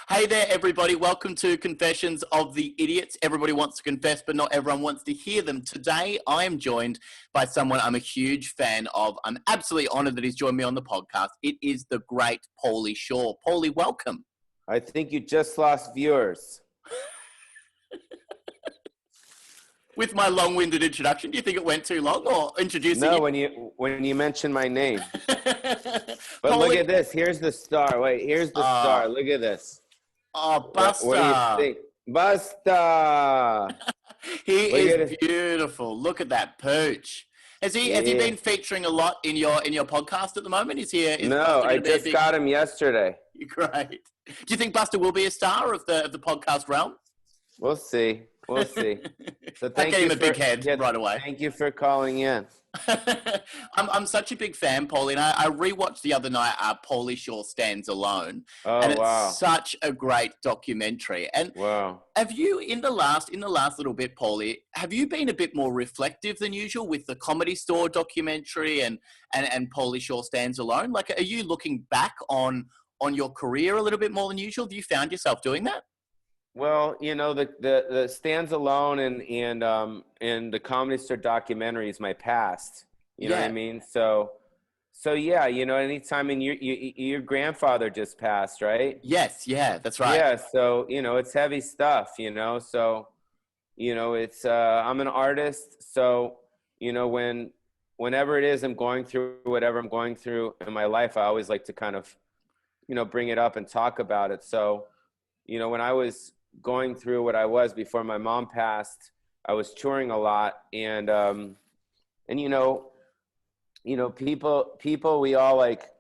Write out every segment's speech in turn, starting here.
Hey there, everybody. Welcome to Confessions of the Idiots. Everybody wants to confess, but not everyone wants to hear them. Today, I am joined by someone I'm a huge fan of. I'm absolutely honored that he's joined me on the podcast. It is the great Pauly Shaw. Pauly, welcome. I think you just lost viewers. With my long-winded introduction, do you think it went too long, or introducing No, you? when you mentioned my name. But Pauly, look at this. Here's the star. Wait, here's the star. Look at this. Buster. What do you think? Buster. He Look is beautiful. Look at that pooch. Has he been featuring a lot in your podcast at the moment? No, I just got him yesterday. Great. Do you think Buster will be a star of the podcast realm? We'll see. We'll see. So thank you. Him a big head right away. Thank you for calling in. I'm such a big fan, Pauly, and I rewatched the other night Pauly Shaw Stands Alone. Oh, and it's wow. such a great documentary. And wow. Have you, in the last little bit, Pauly, have you been a bit more reflective than usual with the Comedy Store documentary and Pauly Shaw Stands Alone? Like, are you looking back on your career a little bit more than usual? Have you found yourself doing that? Well, you know, the Stands Alone and the Comedy Store documentary is my past. You know what I mean? So yeah, you know, anytime, and your grandfather just passed, right? Yes, yeah, that's right. Yeah, so you know, it's heavy stuff, you know. So, you know, it's I'm an artist, so you know, whenever it is I'm going through whatever I'm going through in my life, I always like to kind of, you know, bring it up and talk about it. So, you know, when I was going through what I was before my mom passed, I was touring a lot, and you know, people, we all like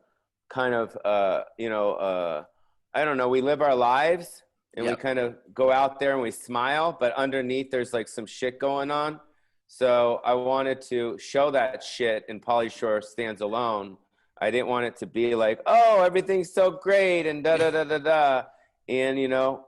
kind of, I don't know, we live our lives and we kind of go out there and we smile, but underneath there's like some shit going on. So I wanted to show that shit in Pauly Shaw Stands Alone. I didn't want it to be like, oh, everything's so great and da-da-da-da-da. And, you know,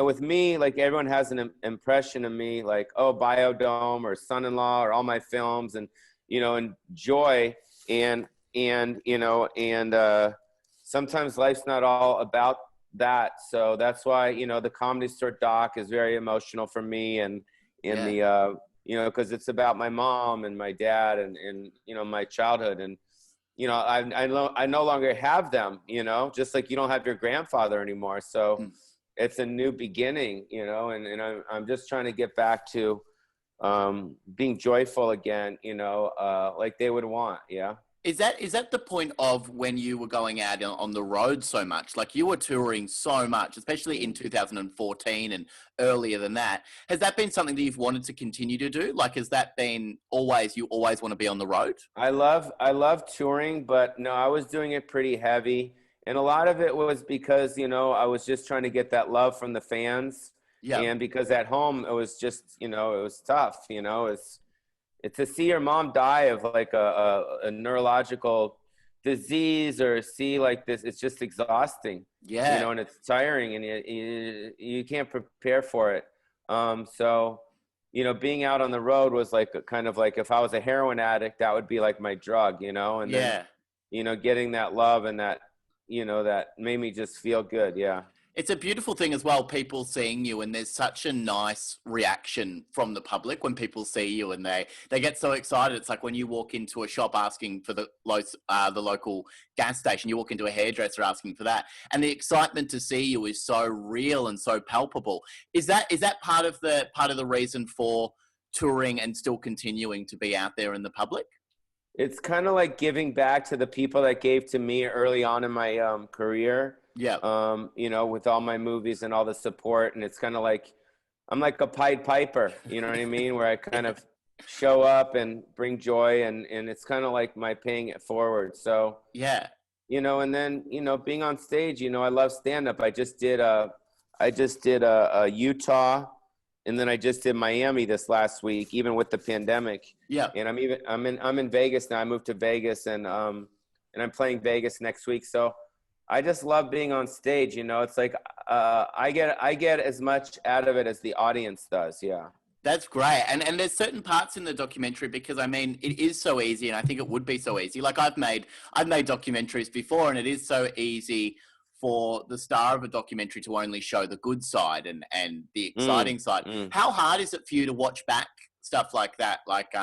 with me, like everyone has an impression of me, like, oh, Biodome or Son-in-Law or all my films and, you know, and joy and you know, and sometimes life's not all about that. So that's why, you know, the Comedy Store doc is very emotional for me, and the you know, because it's about my mom and my dad and you know, my childhood, and you know, I no longer have them, you know, just like you don't have your grandfather anymore. So it's a new beginning, you know, and I'm just trying to get back to being joyful again, you know, like they would want. Yeah. Is that the point of when you were going out on the road so much? Like, you were touring so much, especially in 2014 and earlier than that. Has that been something that you've wanted to continue to do? Like, has that been you always want to be on the road? I love touring, but no, I was doing it pretty heavy. And a lot of it was because, you know, I was just trying to get that love from the fans. Yeah. And because at home, it was just, you know, it was tough, you know, it's to see your mom die of like a neurological disease or see like this, it's just exhausting. Yeah. You know, and it's tiring, and you can't prepare for it. So, you know, being out on the road was like kind of like, if I was a heroin addict, that would be like my drug, you know, and then, you know, getting that love and that, you know, that made me just feel good. Yeah. It's a beautiful thing as well, people seeing you, and there's such a nice reaction from the public when people see you and they get so excited. It's like when you walk into a shop asking for the local gas station, you walk into a hairdresser asking for that, and the excitement to see you is so real and so palpable. Is that part of the reason for touring and still continuing to be out there in the public? It's kind of like giving back to the people that gave to me early on in my career. Yeah. You know, with all my movies and all the support, and it's kind of like I'm like a Pied Piper, you know what I mean, where I kind of show up and bring joy, and it's kind of like my paying it forward. So yeah, you know, and then, you know, being on stage, you know, I love stand up. I just did a Utah, and then I just did Miami this last week, even with the pandemic. Yeah. And I'm in Vegas now. I moved to Vegas, and I'm playing Vegas next week. So I just love being on stage. You know, it's like I get as much out of it as the audience does. Yeah. That's great. And there's certain parts in the documentary, because I mean, it is so easy, and I think it would be so easy. Like I've made documentaries before, and it is so easy for the star of a documentary to only show the good side and the exciting side. How hard is it for you to watch back stuff like that? Like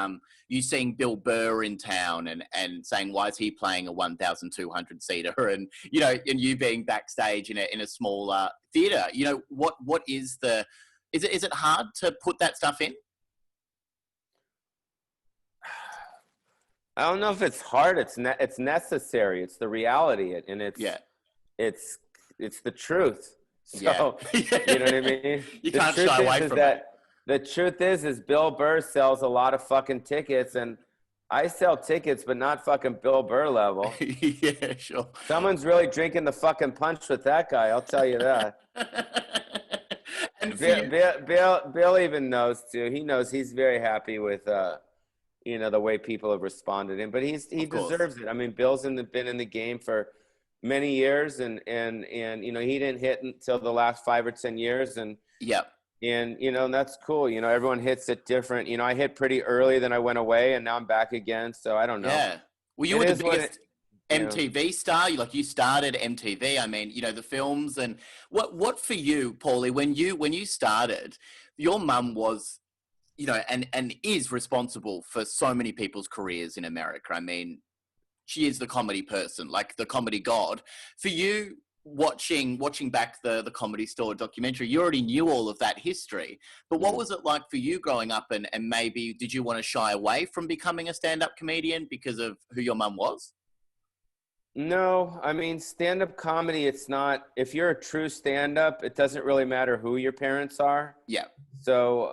you seeing Bill Burr in town and saying, why is he playing a 1,200 seater? And, you know, and you being backstage in a small theater, you know, what is is it hard to put that stuff in? I don't know if it's hard. It's necessary. It's the reality, and it's the truth. So you know what I mean. You can't shy away from it. The truth is Bill Burr sells a lot of fucking tickets, and I sell tickets, but not fucking Bill Burr level. Yeah, sure. Someone's really drinking the fucking punch with that guy. I'll tell you that. And Bill even knows too. He knows he's very happy with you know, the way people have responded to him, but he deserves it. I mean, Bill's been in the game for many years, and you know, he didn't hit until the last 5 or 10 years, and and you know, and that's cool. You know, everyone hits it different. You know, I hit pretty early, then I went away, and now I'm back again. So I don't know. Yeah. Well, you were the biggest MTV star. You started MTV. I mean, you know, the films and what for you, Pauly, when you started, your mum was, you know, and is responsible for so many people's careers in America. I mean, she is the comedy person, like the comedy god. For you, watching back the Comedy Store documentary, you already knew all of that history. But what was it like for you growing up? And maybe did you want to shy away from becoming a stand-up comedian because of who your mum was? No, I mean, stand-up comedy, it's not, if you're a true stand-up, it doesn't really matter who your parents are. Yeah. So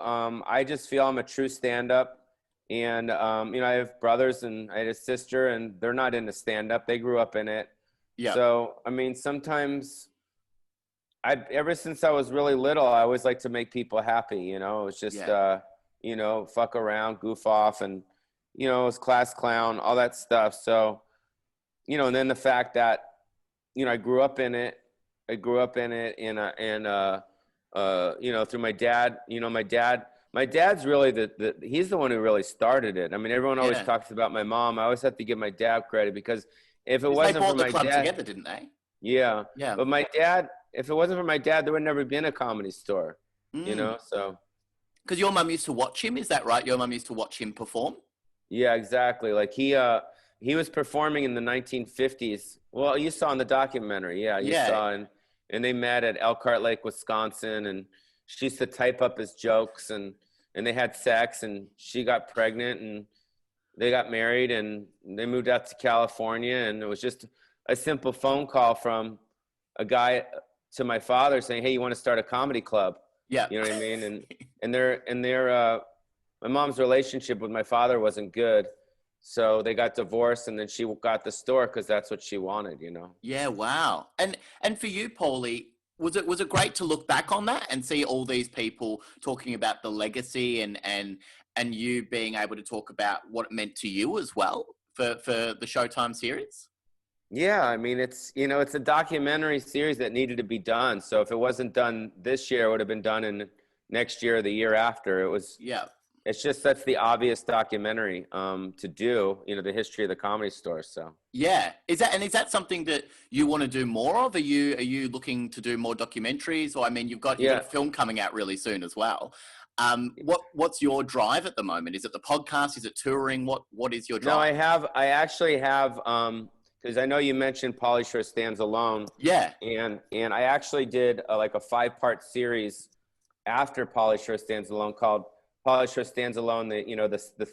I just feel I'm a true stand-up. And, you know, I have brothers and I had a sister, and they're not into stand-up. They grew up in it. Yeah. So, I mean, sometimes ever since I was really little, I always like to make people happy, you know. It was just, you know, fuck around, goof off, and, you know, it was class clown, all that stuff. So, you know, and then the fact that, you know, I grew up in it and you know, through my dad. You know, my dad's really he's the one who really started it. I mean, everyone always talks about my mom. I always have to give my dad credit, because if it wasn't for my dad, they bought the club together, didn't they? Yeah. But my dad, if it wasn't for my dad, there would never been a Comedy Store. You know, so. Because your mum used to watch him, is that right? Your mum used to watch him perform? Yeah, exactly. Like he was performing in the 1950s. Well, you saw in the documentary. Yeah, you saw. And they met at Elkhart Lake, Wisconsin. And she used to type up his jokes. And they had sex. And she got pregnant. And they got married. And they moved out to California. And it was just a simple phone call from a guy to my father saying, hey, you want to start a comedy club? Yeah. You know what I mean? And my mom's relationship with my father wasn't good. So they got divorced, and then she got the store because that's what she wanted, you know? Yeah, wow. And for you, Pauly, was it great to look back on that and see all these people talking about the legacy and you being able to talk about what it meant to you as well for the Showtime series? Yeah, I mean, it's, you know, it's a documentary series that needed to be done. So if it wasn't done this year, it would have been done in next year or the year after. It was, it's just, that's the obvious documentary to do, you know, the history of the Comedy Store. So yeah, is that something that you want to do more of? Are you looking to do more documentaries? Or I mean, you've got a film coming out really soon as well. What's your drive at the moment? Is it the podcast? Is it touring? What is your drive? No, I actually have because I know you mentioned Pauly Shore Stands Alone. Yeah, and I actually did like a 5-part series after Pauly Shore Stands Alone called Pauly Shore Stands Alone, the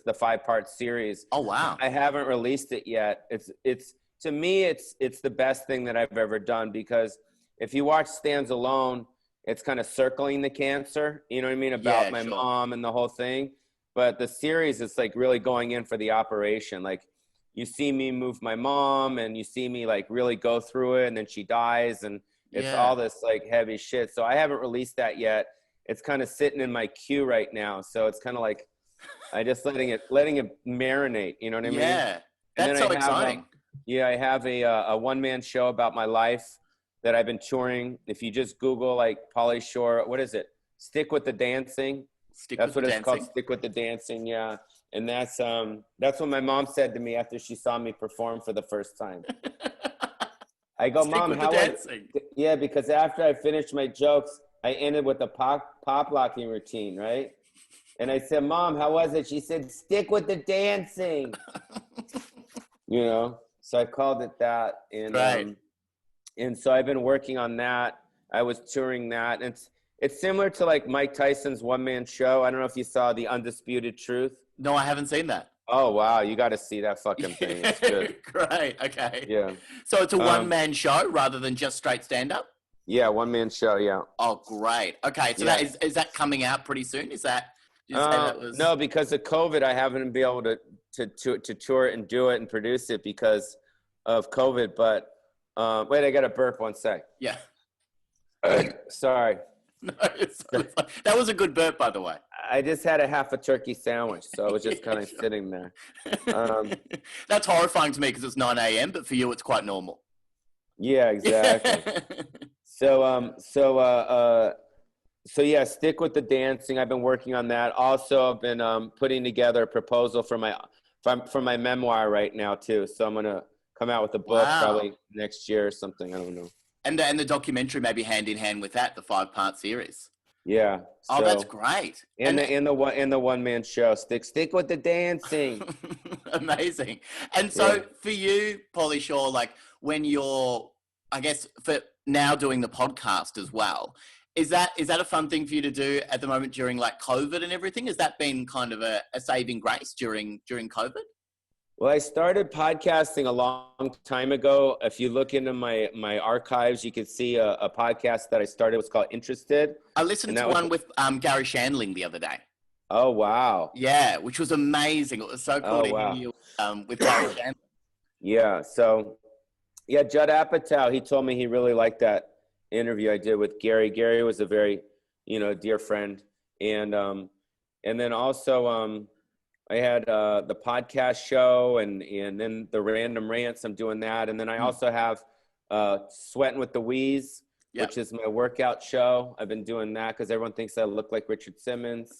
5-part series. Oh, wow. I haven't released it yet. It's to me, it's the best thing that I've ever done, because if you watch Stands Alone, it's kind of circling the cancer, you know what I mean? About my mom and the whole thing. But the series is like really going in for the operation. Like, you see me move my mom, and you see me like really go through it, and then she dies, and it's all this like heavy shit. So I haven't released that yet. It's kind of sitting in my queue right now. So it's kind of like, I just letting it marinate. You know what I mean? Yeah, that's so exciting. I have a one-man show about my life that I've been touring. If you just Google like Pauly Shore, what is it? Stick with the Dancing. That's what it's called. Stick with the Dancing. Yeah. And that's what my mom said to me after she saw me perform for the first time. I go, Stick Mom, with the how was dancing. Yeah, because after I finished my jokes, I ended with a pop locking routine, right? And I said, Mom, how was it? She said, stick with the dancing. So I called it that. Great. And so I've been working on that. I was touring that. And it's similar to like Mike Tyson's one-man show. I don't know if you saw The Undisputed Truth. No, I haven't seen that. Oh, wow. You got to see that fucking thing. It's good. Great. Okay. Yeah. So it's a one-man show rather than just straight stand-up? Yeah, one-man show, yeah. Oh, great. Okay. So Yeah. that is that coming out pretty soon? Is that, did you say that was... No, because of COVID, I haven't been able to tour it and do it and produce it because of COVID. But wait, I got to burp 1 sec. Yeah. Sorry. No, that was a good burp, by the way. I just had a half a turkey sandwich, so I was just kind of sitting there. That's horrifying to me because it's 9 a.m., but for you, it's quite normal. Yeah, exactly. So yeah, stick with the dancing. I've been working on that. Also, I've been putting together a proposal for my memoir right now too. So I'm gonna come out with a book probably next year or something. I don't know. And the documentary maybe hand in hand with that, the 5-part series. Yeah. Oh, that's great. And the one-man show. Stick with the dancing. Amazing. And so for you, Pauly Shore, like when you're, I guess for now doing the podcast as well, is that a fun thing for you to do at the moment during like COVID and everything? Has that been kind of a saving grace during COVID? Well, I started podcasting a long time ago. If you look into my archives, you can see a podcast that I started. It was called Interested. I listened to one with Gary Shandling the other day. Oh, wow. Yeah, which was amazing. It was so cool to hear you with Gary Shandling. Yeah, so, yeah, Judd Apatow, he told me he really liked that interview I did with Gary. Gary was a very, dear friend. And then also I had the podcast show and then the random rants. I'm doing that. And then I also have Sweating with the Wheeze, which is my workout show. I've been doing that because everyone thinks I look like Richard Simmons.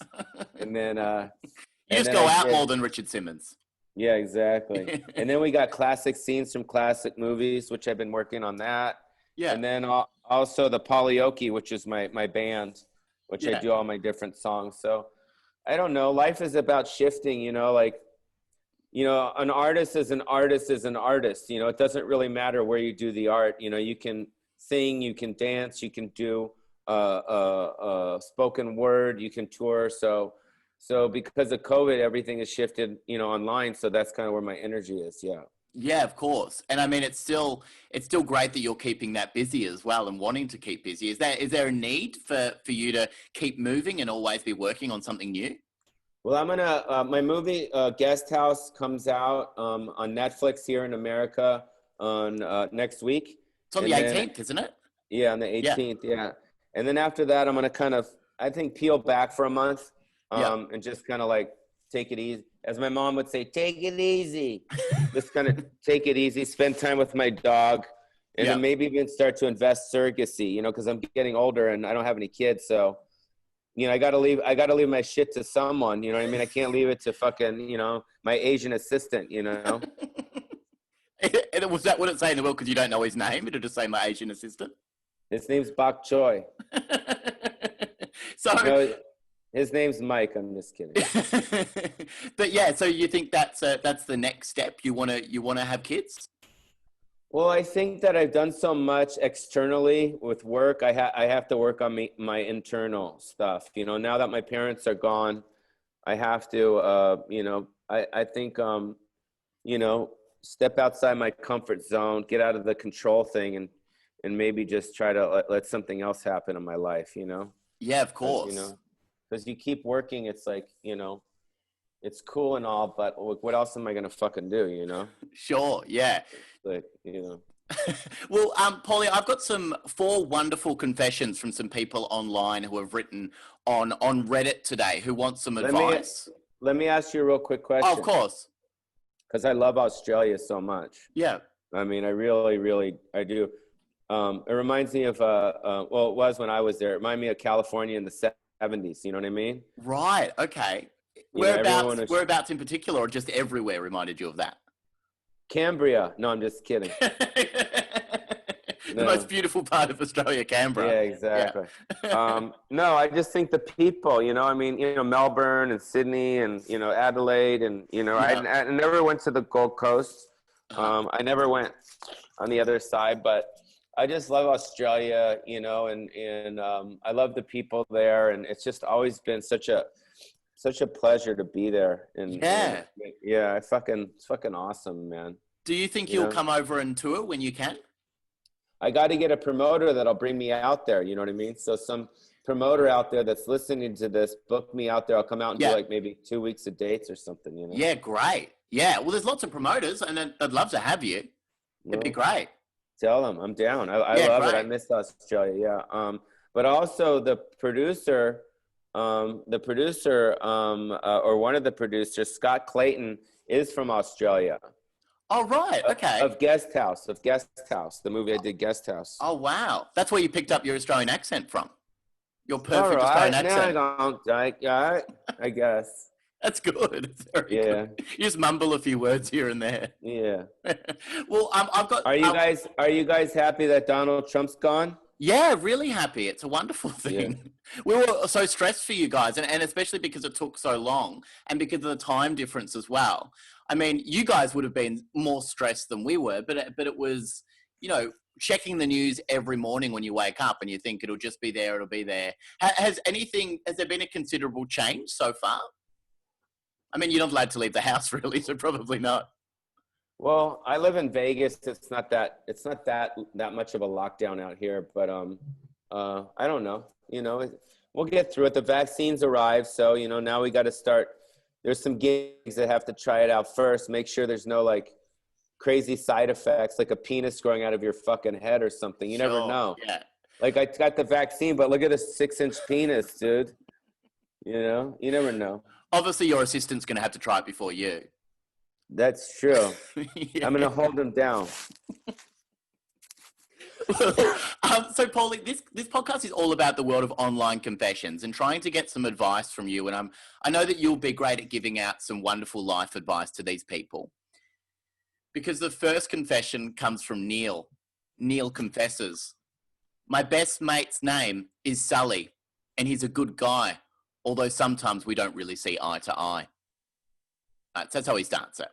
And then you just go out more than Richard Simmons. Yeah, exactly. And then we got classic scenes from classic movies, which I've been working on that. Yeah. And then also the Polyoki, which is my band, which I do all my different songs. So I don't know. Life is about shifting, an artist is an artist is an artist. It doesn't really matter where you do the art. You can sing, you can dance, you can do spoken word, you can tour. So because of COVID, everything has shifted, online. So that's kind of where my energy is. Yeah. Yeah, of course. And I mean, it's still great that you're keeping that busy as well and wanting to keep busy. Is there a need for you to keep moving and always be working on something new? Well, I'm gonna my movie Guest House comes out on Netflix here in America on next week. It's on the 18th, isn't it? Yeah, on the 18th. Yeah. And then after that, I'm gonna kind of peel back for a month and just kind of like take it easy. As my mom would say, take it easy. Just kind of take it easy, spend time with my dog, and then maybe even start to invest surrogacy, because I'm getting older and I don't have any kids. So, I gotta leave my shit to someone, you know what I mean? I can't leave it to fucking, my Asian assistant, And was that what it say in the will? Because you don't know his name, it'll just say my Asian assistant. His name's Bok Choy. So his name's Mike. I'm just kidding. But yeah, so you think that's the next step? You wanna have kids? Well, I think that I've done so much externally with work. I have to work on my internal stuff. Now that my parents are gone, I have to. I think step outside my comfort zone, get out of the control thing, and maybe just try to let something else happen in my life. Yeah, of course. Because you keep working, it's like, it's cool and all, but what else am I going to fucking do, Sure, yeah. Like, Well, Pauly, I've got 4 wonderful confessions from some people online who have written on Reddit today who want some advice. Let me ask you a real quick question. Oh, of course. Because I love Australia so much. Yeah. I mean, I really, really, I do. It reminds me of, it was when I was there. It reminded me of California in the 70s. You know what I mean? Right. Okay. Whereabouts in particular, or just everywhere reminded you of that? Cambria. No, I'm just kidding. The most beautiful part of Australia, Canberra. Yeah, exactly. Yeah. No, I just think the people, I mean, Melbourne and Sydney and, Adelaide and, I never went to the Gold Coast. I never went on the other side, but I just love Australia, and I love the people there. And it's just always been such a pleasure to be there. And yeah, it's fucking awesome, man. Do you think you'll come over and tour when you can? I got to get a promoter that'll bring me out there. You know what I mean? So some promoter out there that's listening to this, book me out there. I'll come out and do like maybe 2 weeks of dates or something, Yeah, great. Yeah, well, there's lots of promoters, and I'd love to have you. It'd be great. Tell them I'm down. I love it. I miss Australia. Yeah. But also the producer, or one of the producers, Scott Clayton, is from Australia. Oh, right. Okay. Of Guest House, the movie I did, Guest House. Oh, wow. That's where you picked up your Australian accent from. Your perfect Australian accent. I guess. That's good. It's very good. You just mumble a few words here and there. Yeah. Well, I've got. Are you guys happy that Donald Trump's gone? Yeah, really happy. It's a wonderful thing. Yeah. We were so stressed for you guys, and especially because it took so long and because of the time difference as well. I mean, you guys would have been more stressed than we were, but it was, checking the news every morning when you wake up and you think it'll just be there, it'll be there. Has there been a considerable change so far? I mean, you're not allowed to leave the house really, so probably not. Well, I live in Vegas. It's not that much of a lockdown out here, but I don't know. We'll get through it. The vaccines arrived, so now we got to start. There's some gigs that have to try it out first. Make sure there's no like crazy side effects, like a penis growing out of your fucking head or something. You never know. Yeah. Like I got the vaccine, but look at a 6-inch penis, dude. You never know. Obviously, your assistant's going to have to try it before you. That's true. Yeah. I'm going to hold him down. So, Pauly, this podcast is all about the world of online confessions and trying to get some advice from you. And I know that you'll be great at giving out some wonderful life advice to these people. Because the first confession comes from Neil. Neil confesses, "My best mate's name is Sully, and he's a good guy, although sometimes we don't really see eye to eye." So that's how he starts it.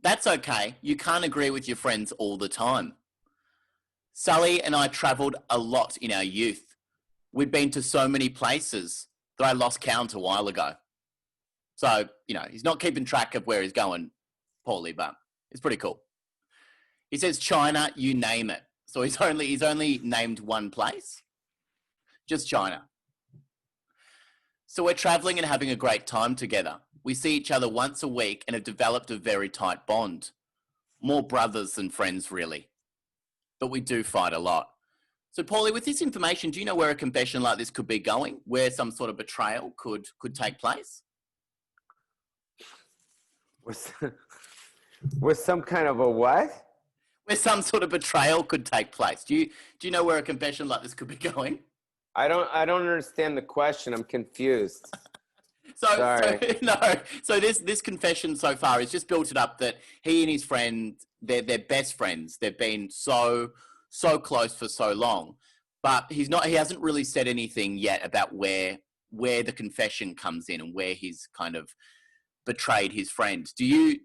That's okay. You can't agree with your friends all the time. Sully and I travelled a lot in our youth. We'd been to so many places that I lost count a while ago. So, he's not keeping track of where he's going, Pauly, but it's pretty cool. He says China, you name it. So he's only named one place, just China. So we're traveling and having a great time together. We see each other once a week and have developed a very tight bond. More brothers than friends, really. But we do fight a lot. So, Pauly, with this information, do you know where a confession like this could be going? Where some sort of betrayal could take place? With some kind of a what? Where some sort of betrayal could take place. Do you know where a confession like this could be going? I don't understand the question. I'm confused. So this confession so far is just built it up that he and his friend, they're best friends. They've been so close for so long, but he hasn't really said anything yet about where the confession comes in and where he's kind of betrayed his friend. Do you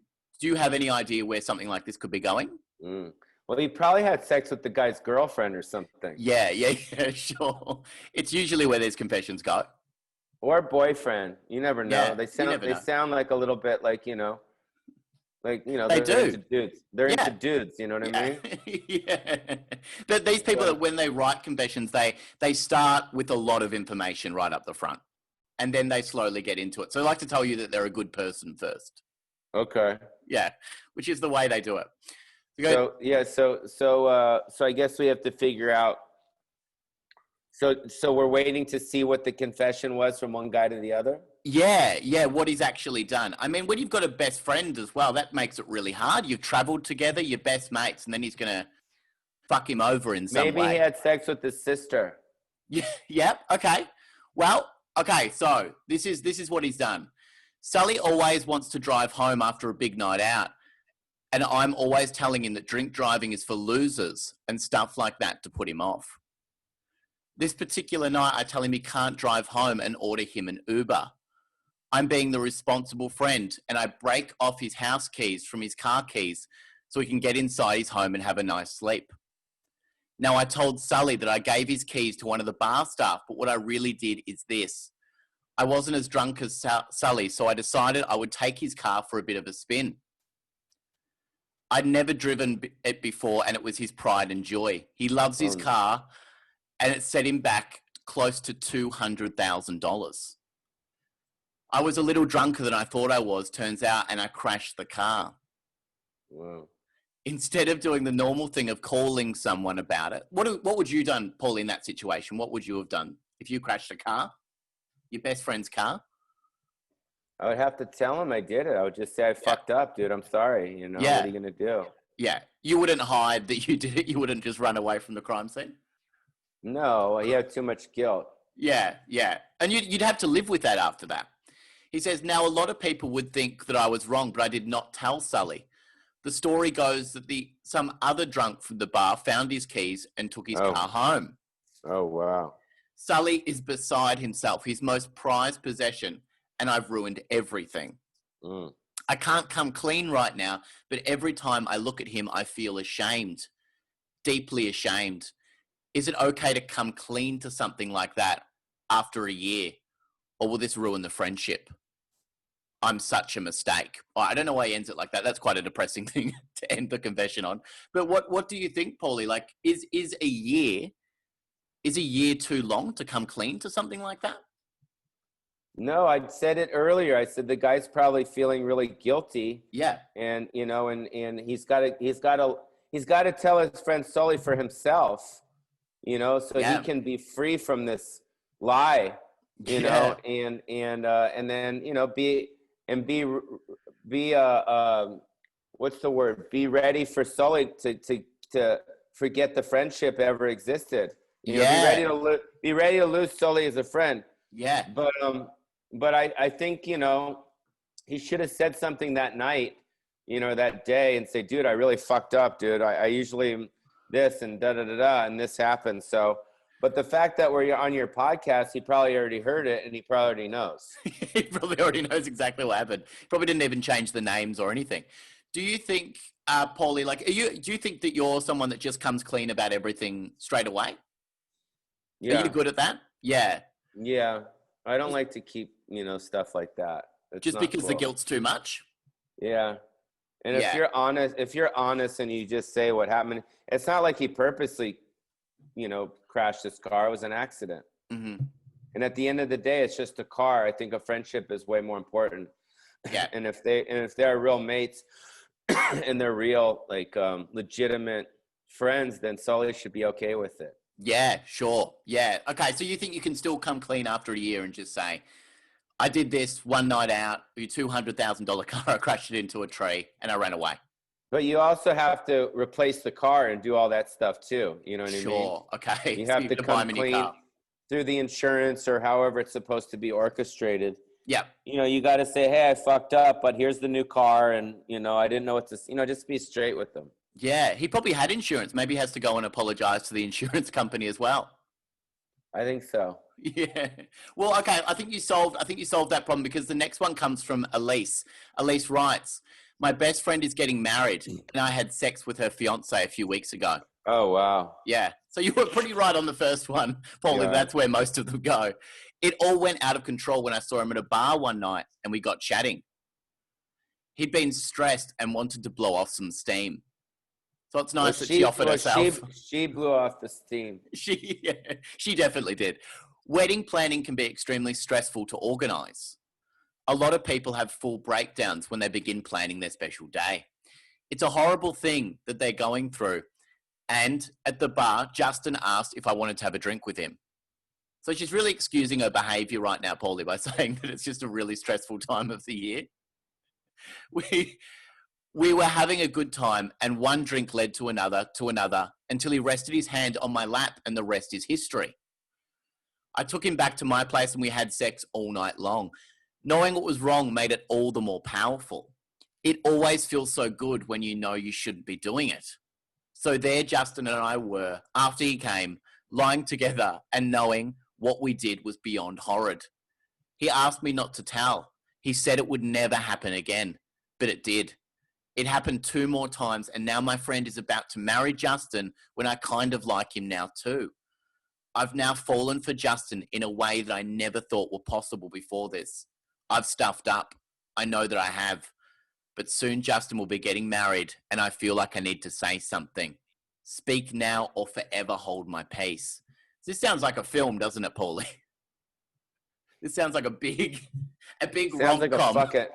have any idea where something like this could be going? Well, he probably had sex with the guy's girlfriend or something. Yeah, sure. It's usually where these confessions go. Or boyfriend. You never know. Yeah, they sound like a little bit like, they do. Into dudes. They're into dudes, you know what I mean? Yeah. But these people that when they write confessions, they start with a lot of information right up the front. And then they slowly get into it. So I like to tell you that they're a good person first. Okay. Yeah, which is the way they do it. So I guess we have to figure out. So we're waiting to see what the confession was from one guy to the other? Yeah, what he's actually done. I mean, when you've got a best friend as well, that makes it really hard. You've traveled together, you're best mates, and then he's going to fuck him over in some way. Maybe he had sex with his sister. Yeah, okay. Well, okay, so this is what he's done. Sully always wants to drive home after a big night out. And I'm always telling him that drink driving is for losers and stuff like that to put him off. This particular night, I tell him he can't drive home and order him an Uber. I'm being the responsible friend, and I break off his house keys from his car keys so he can get inside his home and have a nice sleep. Now, I told Sully that I gave his keys to one of the bar staff, but what I really did is this. I wasn't as drunk as Sully, so I decided I would take his car for a bit of a spin. I'd never driven it before, and it was his pride and joy. He loves his car, and it set him back close to $200,000. I was a little drunker than I thought I was, turns out, and I crashed the car. Wow. Instead of doing the normal thing of calling someone about it, what would you have done, Paul, in that situation? What would you have done if you crashed a car, your best friend's car? I would have to tell him I did it. I would just say I fucked up, dude. I'm sorry. You know, what are you going to do? Yeah. You wouldn't hide that you did it. You wouldn't just run away from the crime scene. No, he had too much guilt. Yeah. And you'd have to live with that after that. He says, now a lot of people would think that I was wrong, but I did not tell Sully. The story goes that some other drunk from the bar found his keys and took his car home. Oh, wow. Sully is beside himself, his most prized possession, and I've ruined everything. I can't come clean right now, but every time I look at him, I feel ashamed, deeply ashamed. Is it okay to come clean to something like that after a year, or will this ruin the friendship? I'm such a mistake. I don't know why he ends it like that. That's quite a depressing thing to end the confession on. But what do you think, Pauly? Like, is a year too long to come clean to something like that? No, I said it earlier. I said the guy's probably feeling really guilty. Yeah. And you know, and he's got to tell his friend Sully for himself, you know, so he can be free from this lie, you know, and then, you know, be what's the word? Be ready for Sully to forget the friendship ever existed. You know, be ready to lose Sully as a friend. Yeah. But I think, you know, he should have said something that night, you know, that day, and say, dude, I really fucked up, dude. I usually this and da-da-da-da, and this happened. So, but the fact that we're on your podcast, he probably already heard it, and he probably already knows. He probably already knows exactly what happened. Probably didn't even change the names or anything. Do you think, Pauly, like, do you think that you're someone that just comes clean about everything straight away? Yeah. Are you good at that? Yeah. Yeah. I don't like to keep, you know, stuff like that. It's just because cool. The guilt's too much? Yeah. And if you're honest and you just say what happened, it's not like he purposely, you know, crashed his car. It was an accident. Mm-hmm. And at the end of the day, it's just a car. I think a friendship is way more important. Yeah. And if they're real mates and they're real, like, legitimate friends, then Sully should be okay with it. Yeah, sure. Yeah. Okay. So you think you can still come clean after a year and just say, I did this one night out, your $200,000 car, I crashed it into a tree and I ran away. But you also have to replace the car and do all that stuff too. You know what I mean? Sure. Okay. You have to come clean through the insurance or however it's supposed to be orchestrated. Yeah. You know, you got to say, hey, I fucked up, but here's the new car. And, you know, I didn't know what to, you know, just be straight with them. Yeah. He probably had insurance. Maybe he has to go and apologize to the insurance company as well. I think so. Yeah. Well, okay. I think you solved that problem, because the next one comes from Elise. Elise writes, my best friend is getting married and I had sex with her fiance a few weeks ago. Oh, wow. Yeah. So you were pretty right on the first one, Pauly. Yeah. That's where most of them go. It all went out of control when I saw him at a bar one night and we got chatting. He'd been stressed and wanted to blow off some steam. So it's nice that she offered herself. She blew off the steam. She definitely did. Wedding planning can be extremely stressful to organize. A lot of people have full breakdowns when they begin planning their special day. It's a horrible thing that they're going through. And at the bar, Justin asked if I wanted to have a drink with him. So she's really excusing her behavior right now, Pauly, by saying that it's just a really stressful time of the year. We were having a good time, and one drink led to another, until he rested his hand on my lap, and the rest is history. I took him back to my place and we had sex all night long. Knowing what was wrong made it all the more powerful. it always feels so good when you know you shouldn't be doing it. So there, Justin and I were, after he came, lying together and knowing what we did was beyond horrid. He asked me not to tell. He said it would never happen again, but it did. It happened 2 more times, and now my friend is about to marry Justin when I kind of like him now too. I've now fallen for Justin in a way that I never thought were possible before this. I've stuffed up. I know that I have. But soon Justin will be getting married, and I feel like I need to say something. Speak now or forever hold my peace. This sounds like a film, doesn't it, Pauly? This sounds like a big Sounds like a rom-com. fucking.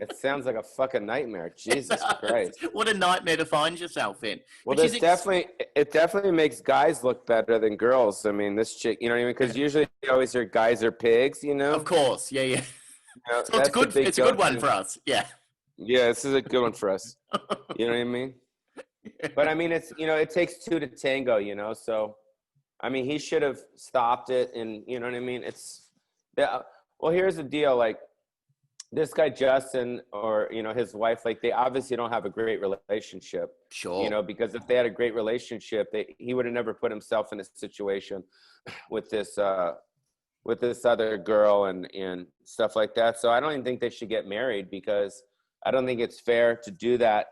It sounds like a fucking nightmare. Jesus Christ! What a nightmare to find yourself in. Well, it definitely makes guys look better than girls. I mean, this chick, you know what I mean? Because usually you always hear guys are pigs, you know. Of course, yeah. You know, So it's good. It's a good one for us. Yeah. Yeah, this is a good one for us. You know what I mean? But I mean, it's, you know, it takes 2 to tango, you know. So, I mean, he should have stopped it, and you know what I mean. It's, yeah. Well, here's the deal, like. This guy Justin, or you know, his wife, like they obviously don't have a great relationship. Sure. You know, because if they had a great relationship, he would have never put himself in a situation with this other girl and stuff like that. So I don't even think they should get married, because I don't think it's fair to do that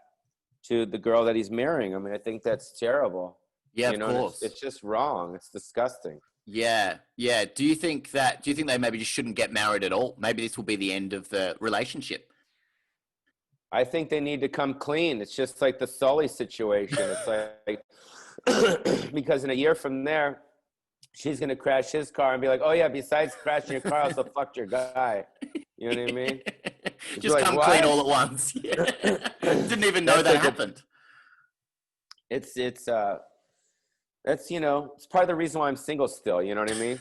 to the girl that he's marrying. I mean, I think that's terrible. Yeah, you know, of course. It's just wrong. It's disgusting. Yeah. Do you think they maybe just shouldn't get married at all? Maybe this will be the end of the relationship. I think they need to come clean. It's just like the Sully situation. It's like, because in a year from there, she's going to crash his car and be like, oh yeah, besides crashing your car, I also fucked your guy. You know what I mean? Just like, come what? Clean all at once. Yeah. Didn't even know that happened. That's, you know, it's part of the reason why I'm single still. You know what I mean?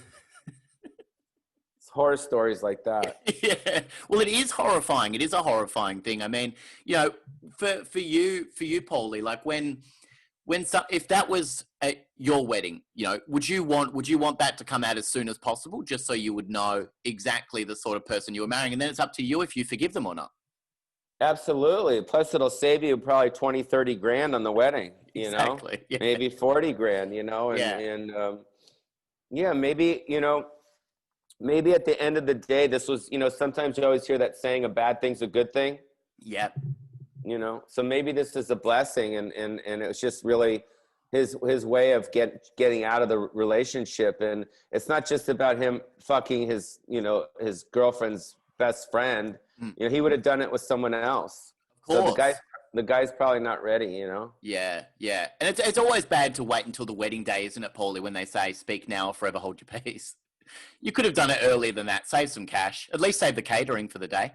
It's horror stories like that. Yeah. Well, it is horrifying. It is a horrifying thing. I mean, you know, for you, Pauly, like if that was at your wedding, you know, would you want that to come out as soon as possible, just so you would know exactly the sort of person you were marrying, and then it's up to you if you forgive them or not? Absolutely. Plus, it'll save you probably 20, 30 grand on the wedding, you exactly. know, yeah. Maybe 40 grand, you know, maybe, you know, maybe at the end of the day, this was, you know, sometimes you always hear that saying, a bad thing's a good thing. Yeah. You know, so maybe this is a blessing, and it was just really his way of getting out of the relationship. And it's not just about him fucking his, you know, his girlfriend's best friend. You know, he would have done it with someone else. Of course. So the guy's probably not ready, you know? Yeah. And it's always bad to wait until the wedding day, isn't it, Pauly, when they say, speak now or forever hold your peace. You could have done it earlier than that. Save some cash. At least save the catering for the day.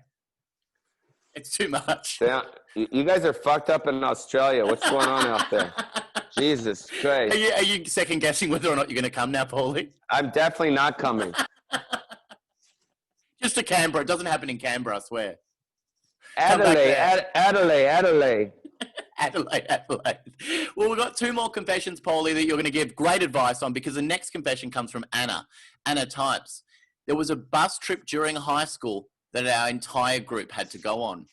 It's too much. Yeah, you guys are fucked up in Australia. What's going on out there? Jesus Christ. Are you second guessing whether or not you're going to come now, Pauly? I'm definitely not coming. Just to Canberra. It doesn't happen in Canberra, I swear. Adelaide. Adelaide. Well, we've got 2 more confessions, Pauly, that you're going to give great advice on, because the next confession comes from Anna. Anna types, there was a bus trip during high school that our entire group had to go on.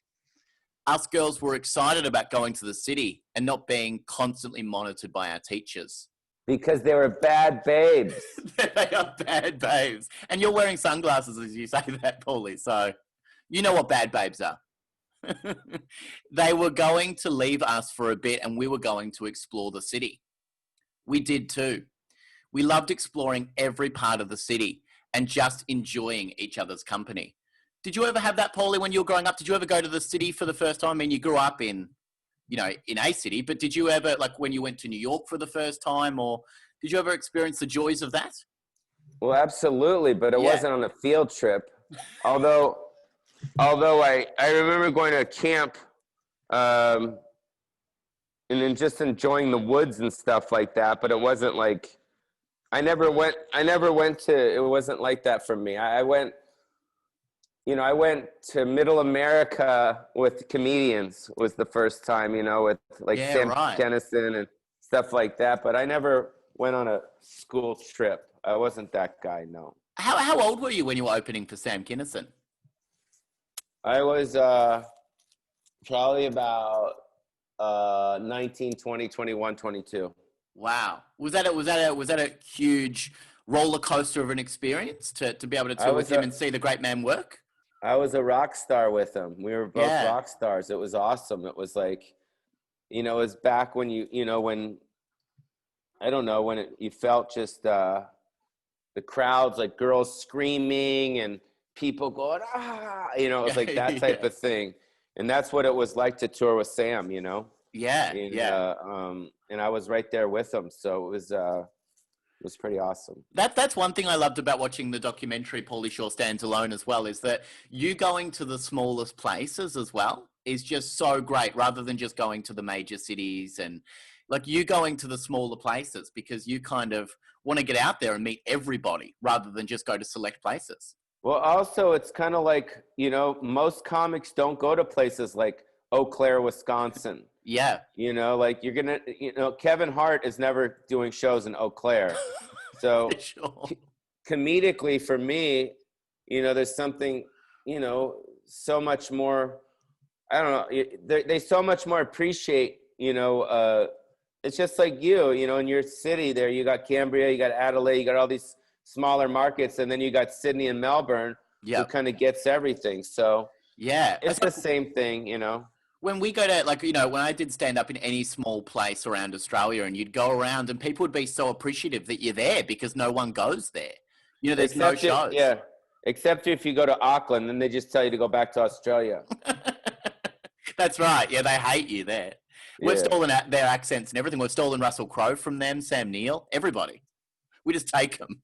Us girls were excited about going to the city and not being constantly monitored by our teachers. Because they were bad babes. They are bad babes. And you're wearing sunglasses as you say that, Pauly, so you know what bad babes are. They were going to leave us for a bit, and we were going to explore the city. We did too. We loved exploring every part of the city and just enjoying each other's company. Did you ever have that, Pauly, when you were growing up? Did you ever go to the city for the first time? I mean, you grew up in, you know, in a city, but did you ever, like when you went to New York for the first time, or did you ever experience the joys of that? Well, absolutely, but it wasn't on a field trip. Although I remember going to a camp and then just enjoying the woods and stuff like that, but it wasn't like, I never went to, it wasn't like that for me. I went to Middle America with comedians was the first time, you know, with like Sam Kinison and stuff like that. But I never went on a school trip. I wasn't that guy, no. How old were you when you were opening for Sam Kinison? I was Probably about 19, 20, 21, 22. Wow. Was that a huge roller coaster of an experience to be able to I tour with was him a and see the great man work? I was a rock star with him. We were both Yeah. rock stars. It was awesome. It was like, it was back when when I don't know, when you felt just the crowds, like girls screaming and people going, ah, it was like that type Yeah. of thing. And that's what it was like to tour with Sam, Yeah. Yeah. and I was right there with him. So it was pretty awesome. That's one thing I loved about watching the documentary Pauly Shore Stands Alone as well, is that you going to the smallest places as well is just so great, rather than just going to the major cities, and like you going to the smaller places because you kind of want to get out there and meet everybody rather than just go to select places. Well, also, it's kind of like, most comics don't go to places like Eau Claire, Wisconsin. Yeah. Like you're going to, Kevin Hart is never doing shows in Eau Claire. So For sure. comedically for me, there's something, so much more, I don't know, they so much more appreciate, it's just like in your city there, you got Cambria, you got Adelaide, you got all these smaller markets, and then you got Sydney and Melbourne, who kind of gets everything. So yeah, it's the same thing, when we go to, like, when I did stand up in any small place around Australia, and you'd go around and people would be so appreciative that you're there because no one goes there. There's no shows. Except if you go to Auckland, then they just tell you to go back to Australia. That's right. Yeah, they hate you there. We've stolen their accents and everything. We've stolen Russell Crowe from them, Sam Neill, everybody. We just take them.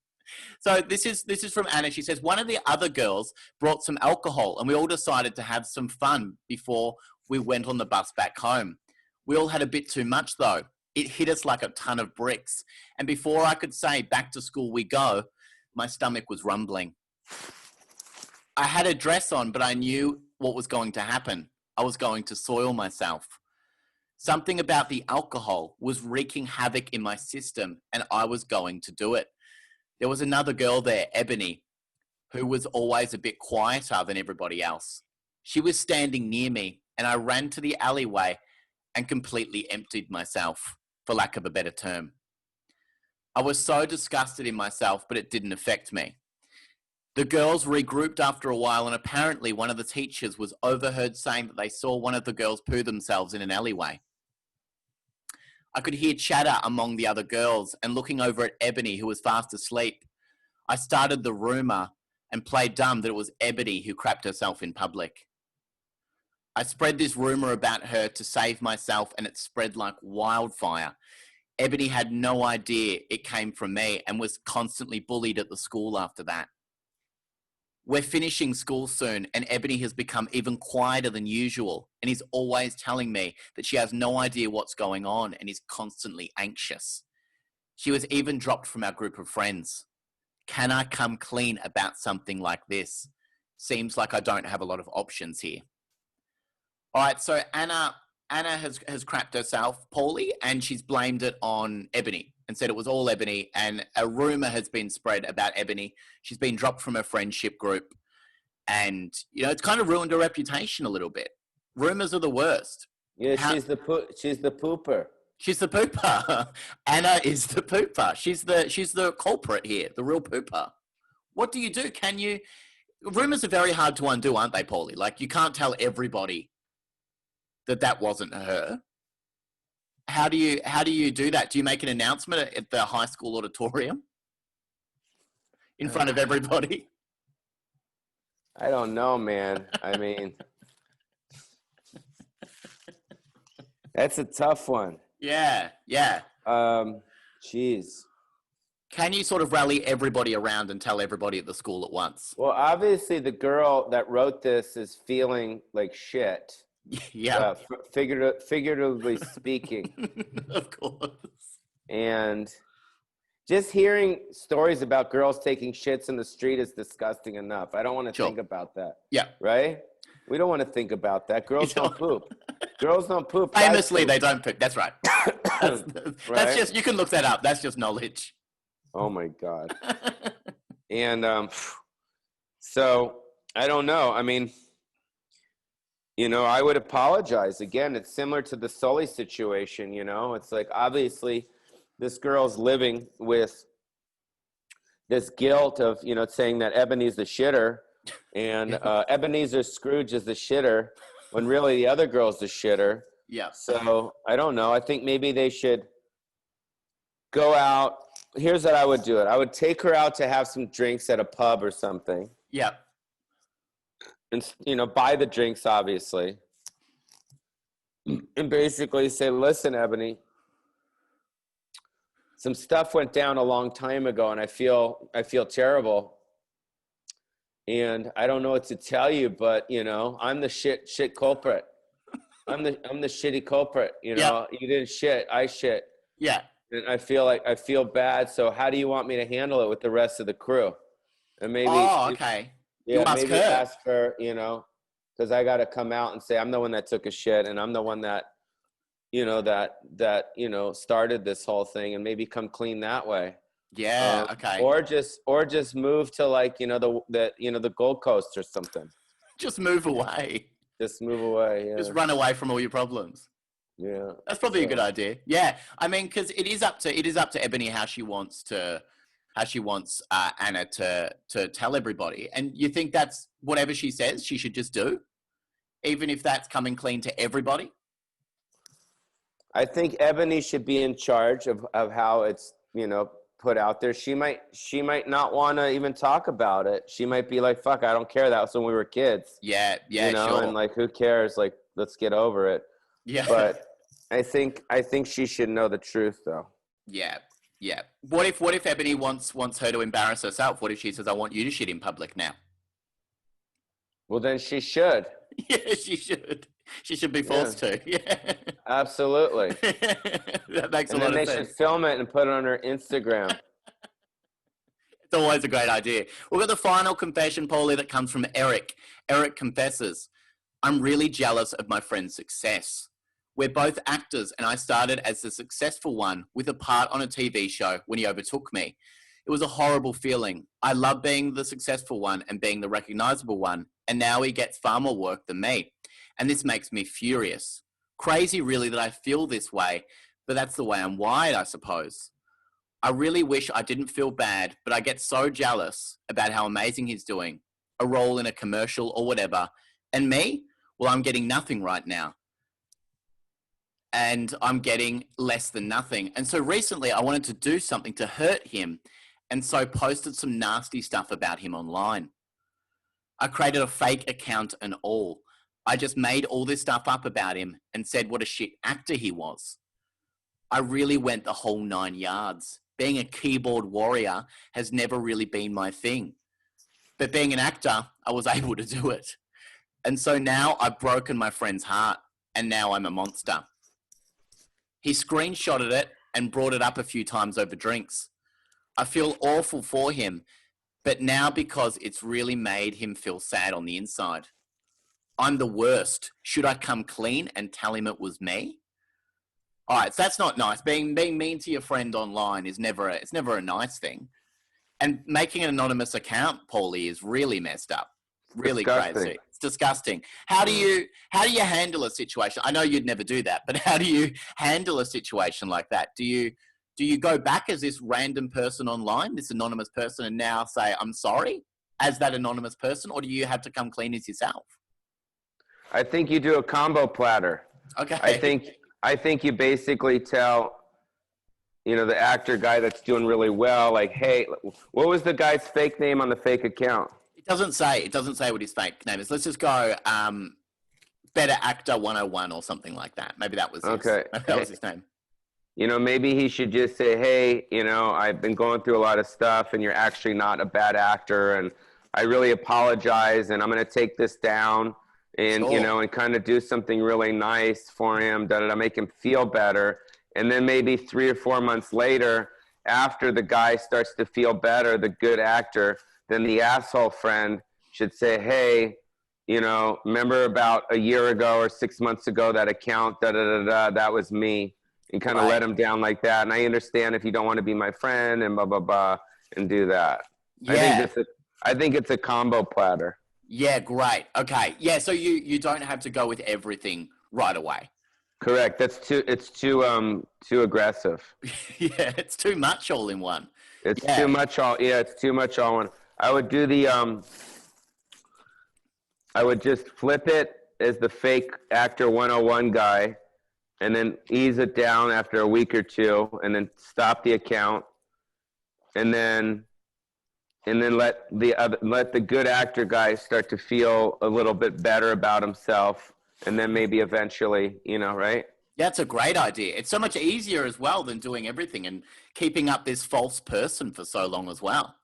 So this is from Anna. She says, one of the other girls brought some alcohol and we all decided to have some fun before we went on the bus back home. We all had a bit too much though. It hit us like a ton of bricks. And before I could say back to school we go, my stomach was rumbling. I had a dress on, but I knew what was going to happen. I was going to soil myself. Something about the alcohol was wreaking havoc in my system and I was going to do it. There was another girl there, Ebony, who was always a bit quieter than everybody else. She was standing near me and I ran to the alleyway and completely emptied myself, for lack of a better term. I was so disgusted in myself, but it didn't affect me. The girls regrouped after a while, and apparently one of the teachers was overheard saying that they saw one of the girls poo themselves in an alleyway. I could hear chatter among the other girls, and looking over at Ebony, who was fast asleep, I started the rumor and played dumb that it was Ebony who crapped herself in public. I spread this rumor about her to save myself, and it spread like wildfire. Ebony had no idea it came from me and was constantly bullied at the school after that. We're finishing school soon, and Ebony has become even quieter than usual and is always telling me that she has no idea what's going on and is constantly anxious. She was even dropped from our group of friends. Can I come clean about something like this? Seems like I don't have a lot of options here. All right, so Anna has crapped herself, Pauly, and she's blamed it on Ebony and said it was all Ebony, and a rumor has been spread about Ebony. She's been dropped from her friendship group, and it's kind of ruined her reputation a little bit. Rumors are the worst. Yeah, she's the pooper. She's the pooper. Anna is the pooper. She's the culprit here, the real pooper. What do you do? Rumors are very hard to undo, aren't they, Pauly? Like, you can't tell everybody that wasn't her. How do you do that? Do you make an announcement at the high school auditorium in front of everybody? I don't know, man. I mean, that's a tough one. Yeah. Jeez. Can you sort of rally everybody around and tell everybody at the school at once? Well, obviously the girl that wrote this is feeling like shit. Yeah. Figuratively speaking. Of course. And just hearing stories about girls taking shits in the street is disgusting enough. I don't want to think about that. Yeah. Right? We don't want to think about that. Girls don't poop. Girls don't poop. Famously, they don't poop. That's right. That's right? just, you can look that up. That's just knowledge. Oh my God. And so I don't know. I mean, I would apologize. Again, it's similar to the Sully situation, It's like, obviously, this girl's living with this guilt of, saying that Ebony's the shitter, and Ebenezer Scrooge is the shitter, when really the other girl's the shitter. Yeah. So, I don't know. I think maybe they should go out. Here's what I would do it. I would take her out to have some drinks at a pub or something. Yeah. And, buy the drinks, obviously. And basically say, listen, Ebony, some stuff went down a long time ago, and I feel terrible. And I don't know what to tell you, but, I'm the shit culprit. I'm the shitty culprit, Yeah. You didn't shit, I shit. Yeah. And I feel bad. So how do you want me to handle it with the rest of the crew? And maybe. Oh, okay. Yeah, ask maybe her. ask her, because I got to come out and say, I'm the one that took a shit, and I'm the one that, started this whole thing, and maybe come clean that way. Yeah. Okay. Or just move to like, the Gold Coast or something. Just move away. Just move away. Yeah. Just run away from all your problems. Yeah. That's probably a good idea. Yeah. I mean, because it is up to Ebony how she wants Anna to tell everybody. And you think that's whatever she says, she should just do, even if that's coming clean to everybody? I think Ebony should be in charge of how it's, put out there. She might not want to even talk about it. She might be like, fuck, I don't care. That was when we were kids. Yeah. Yeah. Sure. And like, who cares? Like, let's get over it. Yeah. But I think she should know the truth, though. Yeah. Yeah. What if Ebony wants her to embarrass herself? What if she says, I want you to shit in public now? Well, then she should. Yeah, she should. She should be forced to. Yeah. Absolutely. That makes a lot of sense. And then they should film it and put it on her Instagram. It's always a great idea. We've got the final confession, Pauly, that comes from Eric. Eric confesses, I'm really jealous of my friend's success. We're both actors, and I started as the successful one with a part on a TV show when he overtook me. It was a horrible feeling. I love being the successful one and being the recognizable one, and now he gets far more work than me. And this makes me furious. Crazy, really, that I feel this way, but that's the way I'm wired, I suppose. I really wish I didn't feel bad, but I get so jealous about how amazing he's doing, a role in a commercial or whatever. And me? Well, I'm getting nothing right now. And I'm getting less than nothing. And so recently I wanted to do something to hurt him, and so posted some nasty stuff about him online. I created a fake account and all. I just made all this stuff up about him and said what a shit actor he was. I really went the whole 9 yards. Being a keyboard warrior has never really been my thing. But being an actor, I was able to do it. And so now I've broken my friend's heart, and now I'm a monster. He screenshotted it and brought it up a few times over drinks. I feel awful for him, but now because it's really made him feel sad on the inside. I'm the worst. Should I come clean and tell him it was me? All right, so that's not nice. Being mean to your friend online is never a nice thing. And making an anonymous account, Pauly, is really messed up. Really crazy. It's disgusting. How do you handle a situation? I know you'd never do that, but how do you handle a situation like that? Do you go back as this random person online, this anonymous person, and now say, I'm sorry as that anonymous person, or do you have to come clean as yourself? I think you do a combo platter. Okay. I think you basically tell, the actor guy that's doing really well, like, hey, what was the guy's fake name on the fake account? It doesn't say what his fake name is. Let's just go Better Actor 101 or something like that. Maybe that was his name. Maybe he should just say, hey, I've been going through a lot of stuff, and you're actually not a bad actor, and I really apologize, and I'm going to take this down, and, sure. And kind of do something really nice for him, make him feel better. And then maybe 3 or 4 months later, after the guy starts to feel better, the good actor, then the asshole friend should say, hey, remember about a year ago or 6 months ago, that account, that was me. And kind of let him down like that. And I understand if you don't want to be my friend and blah, blah, blah, and do that. Yeah. I think it's a combo platter. Yeah, great. Okay. Yeah, so you don't have to go with everything right away. Correct. Too aggressive. Yeah, it's too much all in one. It's too Yeah. much all. Yeah, it's too much all one. I would do the I would just flip it as the fake actor 101 guy, and then ease it down after a week or two, and then stop the account, and then let the good actor guy start to feel a little bit better about himself, and then maybe eventually, right? Yeah, it's a great idea. It's so much easier as well than doing everything and keeping up this false person for so long as well.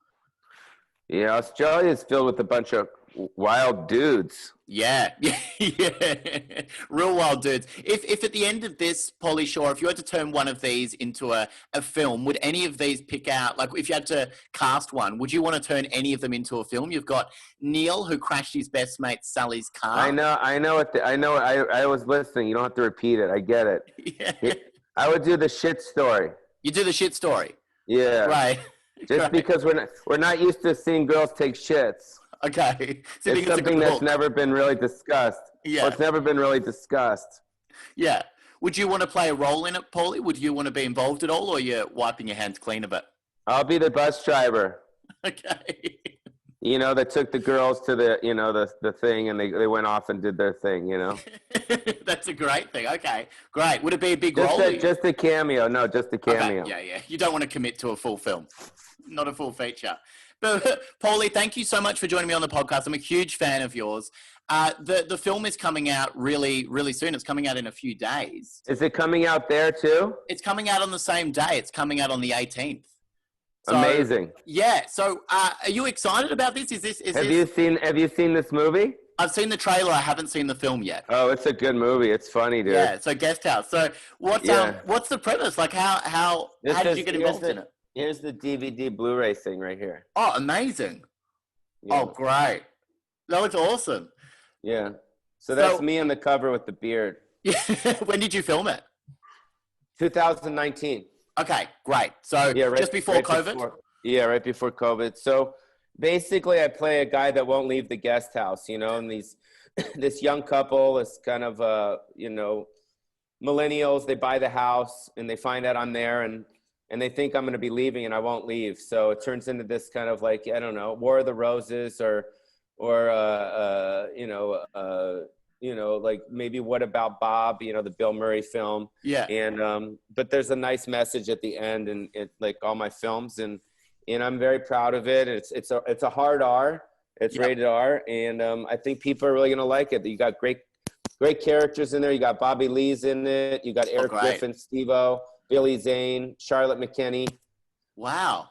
Yeah, Australia is filled with a bunch of wild dudes. Yeah, yeah, real wild dudes. If at the end of this, Pauly Shore, if you had to turn one of these into a film, would any of these pick out, like if you had to cast one, would you want to turn any of them into a film? You've got Neil, who crashed his best mate Sally's car. I know. I was listening. You don't have to repeat it. I get it. Yeah. I would do the shit story. You do the shit story. Yeah. Right. Just right. because we're not used to seeing girls take shits. Okay. So it's something that's never been really discussed. Yeah. Well, it's never been really discussed. Yeah. Would you want to play a role in it, Pauly? Would you want to be involved at all, or you're wiping your hands clean of it? I'll be the bus driver. Okay. That took the girls to the thing, and they went off and did their thing, That's a great thing. Okay, great. Would it be a big role? Just a cameo. No, just a cameo. Okay. Yeah. You don't want to commit to a full film. Not a full feature. But Pauly, thank you so much for joining me on the podcast. I'm a huge fan of yours. The film is coming out really, really soon. It's coming out in a few days. Is it coming out there too? It's coming out on the same day. It's coming out on the 18th. So, amazing. Yeah. So, are you excited about this? Have you seen this movie? I've seen the trailer. I haven't seen the film yet. Oh, it's a good movie. It's funny, dude. Yeah. So, Guest House. So, what's the premise? Like, how did you get involved in it? Here's the DVD Blu-ray thing right here. Oh, amazing. Yeah. Oh, great. That looks awesome. Yeah. So that's me on the cover with the beard. Yeah. When did you film it? 2019. Okay, great. So just before COVID? Right before COVID. So basically I play a guy that won't leave the guest house, and this young couple is kind of, millennials. They buy the house and they find out I'm there and they think I'm going to be leaving and I won't leave. So it turns into this kind of like, I don't know, War of the Roses or like maybe What About Bob, the Bill Murray film. Yeah. And but there's a nice message at the end, and it like all my films, and I'm very proud of it. It's a hard R. It's rated R, and I think people are really gonna like it. You got great characters in there. You got Bobby Lee's in it. You got Eric Griffin, Steve-O, Billy Zane, Charlotte McKinney. Wow.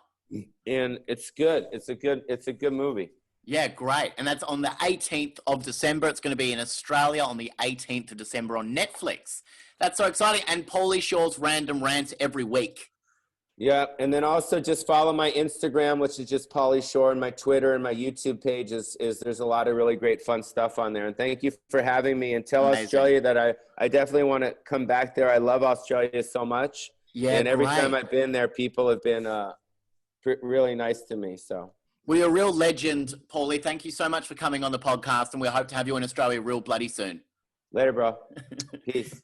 And it's good. It's a good movie. Yeah, great. And that's on the 18th of December. It's going to be in Australia on the 18th of December on Netflix. That's so exciting. And Pauly Shore's Random Rants every week. Yeah, and then also just follow my Instagram, which is just Pauly Shore, and my Twitter and my YouTube page is there's a lot of really great fun stuff on there. And thank you for having me. And tell Australia that I definitely want to come back there. I love Australia so much. Yeah, and every time I've been there, people have been really nice to me. So. Well, you're a real legend, Pauly. Thank you so much for coming on the podcast, and we hope to have you in Australia real bloody soon. Later, bro. Peace.